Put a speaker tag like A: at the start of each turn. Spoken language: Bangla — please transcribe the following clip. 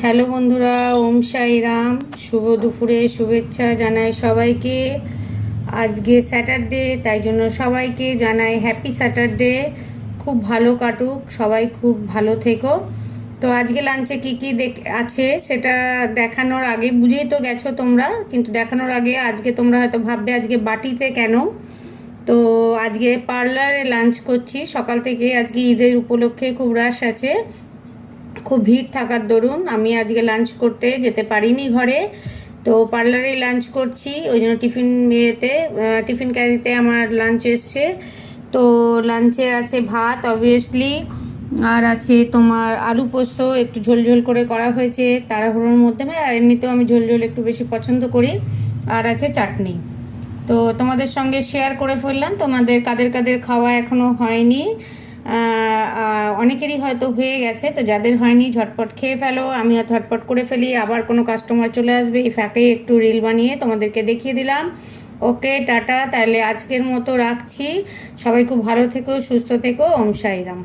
A: হ্যালো বন্ধুরা, ওম সাইরাম। শুভ দুপুরে শুভেচ্ছা জানাই সবাইকে। আজকে স্যাটারডে, তাই জন্য সবাইকে জানাই হ্যাপি স্যাটারডে। খুব ভালো কাটুক, সবাই খুব ভালো থেকো। তো আজকে লাঞ্চে কী কী আছে সেটা দেখানোর আগে, বুঝেই তো গেছো তোমরা, কিন্তু দেখানোর আগে আজকে তোমরা হয়তো ভাববে আজকে বাটিতে কেন। তো আজকে পার্লারে লাঞ্চ করছি সকাল থেকে। আজকে ঈদের উপলক্ষে খুব রাশ আছে, খুব ভিড় থাকার দরুন আমি আজকে লাঞ্চ করতে যেতে পারিনি ঘরে। তো পার্লারেই লাঞ্চ করছি, ওই জন্য টিফিন ক্যারিতে আমার লাঞ্চ এসছে। তো লাঞ্চে আছে ভাত অবভিয়াসলি, আর আছে তোমার আলু পোস্ত, একটু ঝোল করে করা হয়েছে তাড়াহুড়োর মধ্যে, আর এমনিতেও আমি ঝোল একটু বেশি পছন্দ করি। আর আছে চাটনি। তো তোমাদের সঙ্গে শেয়ার করে ফেললাম। তোমাদের কাদের কাদের খাওয়া এখনও হয়নি, অনেকেরই হয়তো হয়ে গেছে, তো যাদের হয়নি ঝটপট খেয়ে ফেলো। আমিও ঝটপট করে ফেলি, আবার কোনো কাস্টমার চলে আসবে, এই ফাঁকে একটু রিল বানিয়ে তোমাদেরকে দেখিয়ে দিলাম। ওকে, টাটা। তাহলে আজকের মতো রাখছি। সবাই খুব ভালো থেকো, সুস্থ থেকো। ওম সাইরাম।